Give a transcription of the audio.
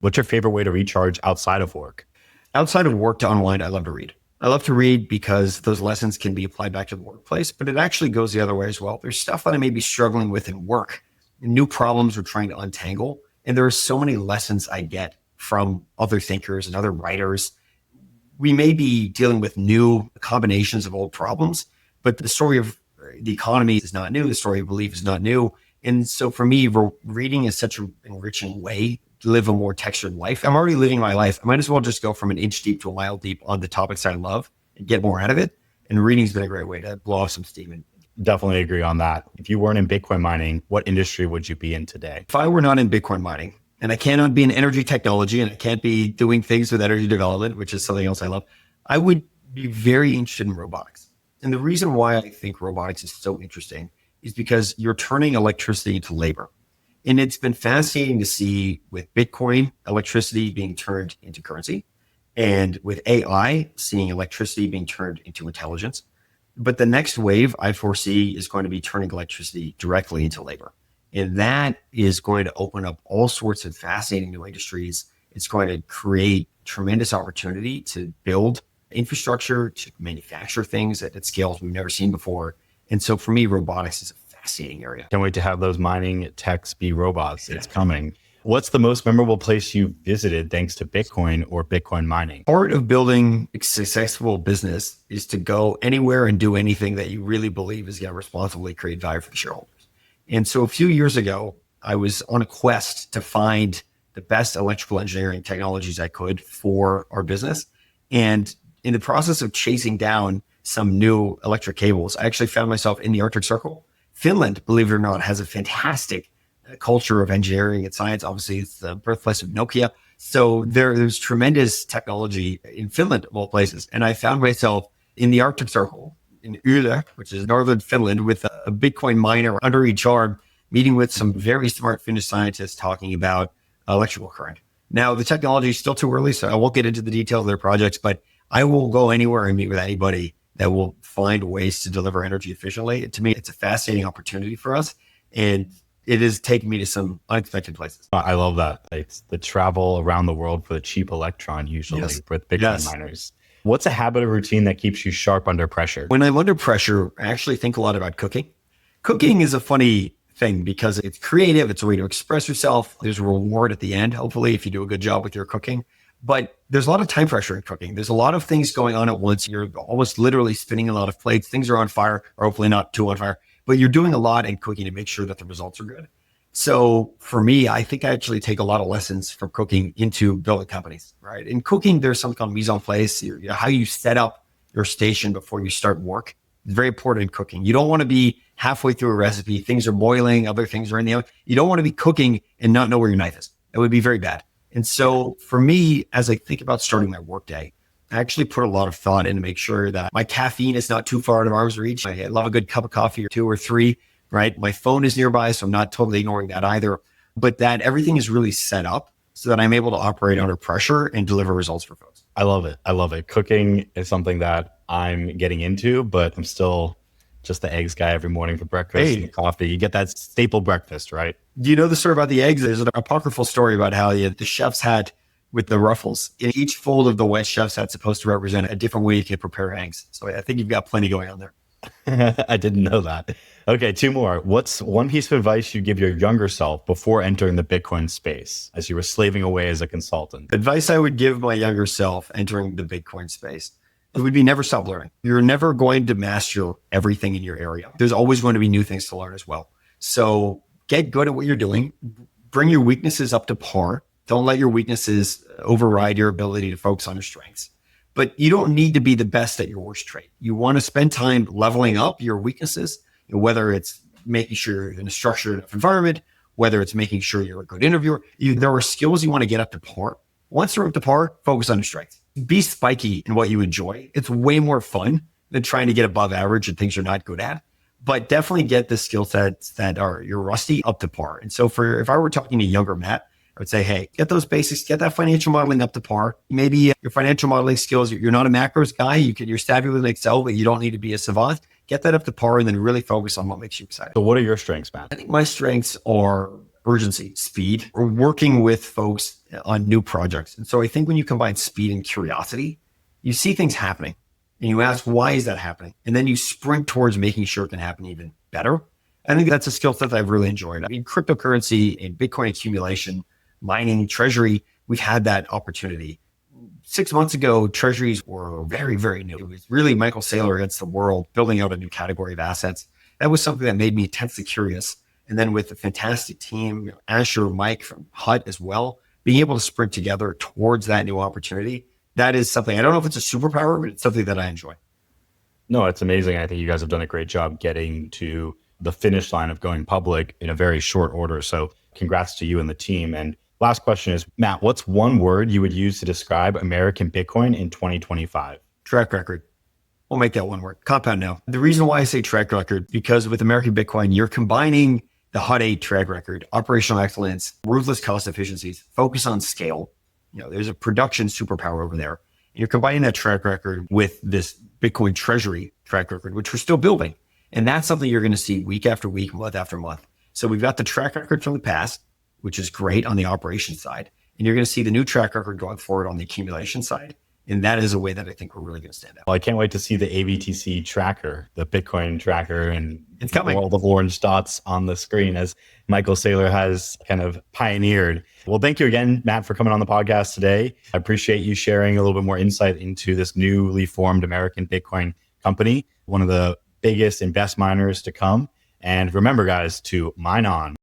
What's your favorite way to recharge outside of work? Outside of work to unwind, I love to read. I love to read because those lessons can be applied back to the workplace, but it actually goes the other way as well. There's stuff that I may be struggling with in work, new problems we're trying to untangle. And there are so many lessons I get from other thinkers and other writers. We may be dealing with new combinations of old problems, but the story of the economy is not new. The story of belief is not new. And so for me, reading is such an enriching way to live a more textured life. I'm already living my life. I might as well just go from an inch deep to a mile deep on the topics I love and get more out of it. And reading's been a great way to blow off some steam. And Definitely agree on that. If you weren't in Bitcoin mining, what industry would you be in today? if I were not in Bitcoin mining, and I cannot be in energy technology, and I can't be doing things with energy development, which is something else I love, I would be very interested in robotics. And the reason why I think robotics is so interesting is because you're turning electricity into labor. And it's been fascinating to see with Bitcoin, electricity being turned into currency, and with AI, seeing electricity being turned into intelligence. But the next wave I foresee is going to be turning electricity directly into labor. And that is going to open up all sorts of fascinating new industries. It's going to create tremendous opportunity to build infrastructure, to manufacture things at scales we've never seen before. And so for me, robotics is a fascinating area. Can't wait to have those mining techs be robots. It's coming. What's the most memorable place you visited thanks to Bitcoin or Bitcoin mining? Part of building a successful business is to go anywhere and do anything that you really believe is going to responsibly create value for the shareholders. And so a few years ago, I was on a quest to find the best electrical engineering technologies I could for our business. And in the process of chasing down some new electric cables, I actually found myself in the Arctic Circle. Finland, believe it or not, has a fantastic culture of engineering and science. Obviously, it's the birthplace of Nokia. So there's tremendous technology in Finland, of all places. And I found myself in the Arctic Circle in Yle, which is northern Finland, with a Bitcoin miner under each arm, meeting with some very smart Finnish scientists talking about electrical current. Now, the technology is still too early, so I won't get into the details of their projects, but I will go anywhere and meet with anybody that will find ways to deliver energy efficiently. To me, it's a fascinating opportunity for us. And it is taking me to some unexpected places. I love that. It's the travel around the world for the cheap electron, usually with Bitcoin miners. What's a habit or routine that keeps you sharp under pressure? When I'm under pressure, I actually think a lot about cooking. Cooking is a funny thing because it's creative. It's a way to express yourself. There's a reward at the end, hopefully, if you do a good job with your cooking. But there's a lot of time pressure in cooking. There's a lot of things going on at once. You're almost literally spinning a lot of plates. Things are on fire, or hopefully not too on fire, but you're doing a lot in cooking to make sure that the results are good. So for me, I think I actually take a lot of lessons from cooking into building companies, right? In cooking, there's something called mise en place, how you set up your station before you start work. It's very important in cooking. You don't want to be halfway through a recipe, things are boiling, other things are in the oven. You don't want to be cooking and not know where your knife is. That would be very bad. And so for me, as I think about starting my workday, I actually put a lot of thought in to make sure that my caffeine is not too far out of arm's reach. I love a good cup of coffee or two or three, right? My phone is nearby, so I'm not totally ignoring that either. But that everything is really set up so that I'm able to operate under pressure and deliver results for folks. I love it. I love it. Cooking is something that I'm getting into, but I'm still just the eggs guy every morning for breakfast and coffee. You get that staple breakfast, right? Do you know the story about the eggs? There's an apocryphal story about how the chef's hat with the ruffles. In each fold of the West chef's hat supposed to represent a different way you can prepare eggs. So I think you've got plenty going on there. I didn't know that. Okay, two more. What's one piece of advice you give your younger self before entering the Bitcoin space as you were slaving away as a consultant? Advice I would give my younger self entering the Bitcoin space, it would be never stop learning. You're never going to master everything in your area. There's always going to be new things to learn as well. So get good at what you're doing. Bring your weaknesses up to par. Don't let your weaknesses override your ability to focus on your strengths. But you don't need to be the best at your worst trait. You want to spend time leveling up your weaknesses, whether it's making sure you're in a structured enough environment, whether it's making sure you're a good interviewer. There are skills you want to get up to par. Once you're up to par, focus on your strengths. Be spiky in what you enjoy. It's way more fun than trying to get above average and things you're not good at. But definitely get the skill sets that you're rusty up to par. And so if I were talking to younger Matt, I would say, hey, get those basics, get that financial modeling up to par. Maybe your financial modeling skills, you're not a macros guy. You're savvy with Excel, but you don't need to be a savant. Get that up to par and then really focus on what makes you excited. So what are your strengths, Matt? I think my strengths are urgency, speed. We're working with folks on new projects. And so I think when you combine speed and curiosity, you see things happening and you ask, why is that happening? And then you sprint towards making sure it can happen even better. I think that's a skill set that I've really enjoyed. I mean, cryptocurrency and Bitcoin accumulation, mining, treasury, we've had that opportunity. 6 months ago, treasuries were very, very new. It was really Michael Saylor against the world, building out a new category of assets. That was something that made me intensely curious. And then with the fantastic team, Asher, Mike from HUT as well, being able to sprint together towards that new opportunity, that is something, I don't know if it's a superpower, but it's something that I enjoy. No, it's amazing. I think you guys have done a great job getting to the finish line of going public in a very short order. So congrats to you and the team. And last question is, Matt, what's one word you would use to describe American Bitcoin in 2025? Track record. We'll make that one word. Compound now. The reason why I say track record, because with American Bitcoin, you're combining the HUD 8 track record, operational excellence, ruthless cost efficiencies, focus on scale. There's a production superpower over there. You're combining that track record with this Bitcoin treasury track record, which we're still building. And that's something you're going to see week after week, month after month. So we've got the track record from the past, which is great on the operations side. And you're going to see the new track record going forward on the accumulation side. And that is a way that I think we're really going to stand out. Well, I can't wait to see the ABTC tracker, the Bitcoin tracker, and it's coming. All the orange dots on the screen as Michael Saylor has kind of pioneered. Well, thank you again, Matt, for coming on the podcast today. I appreciate you sharing a little bit more insight into this newly formed American Bitcoin company, one of the biggest and best miners to come. And remember, guys, to mine on.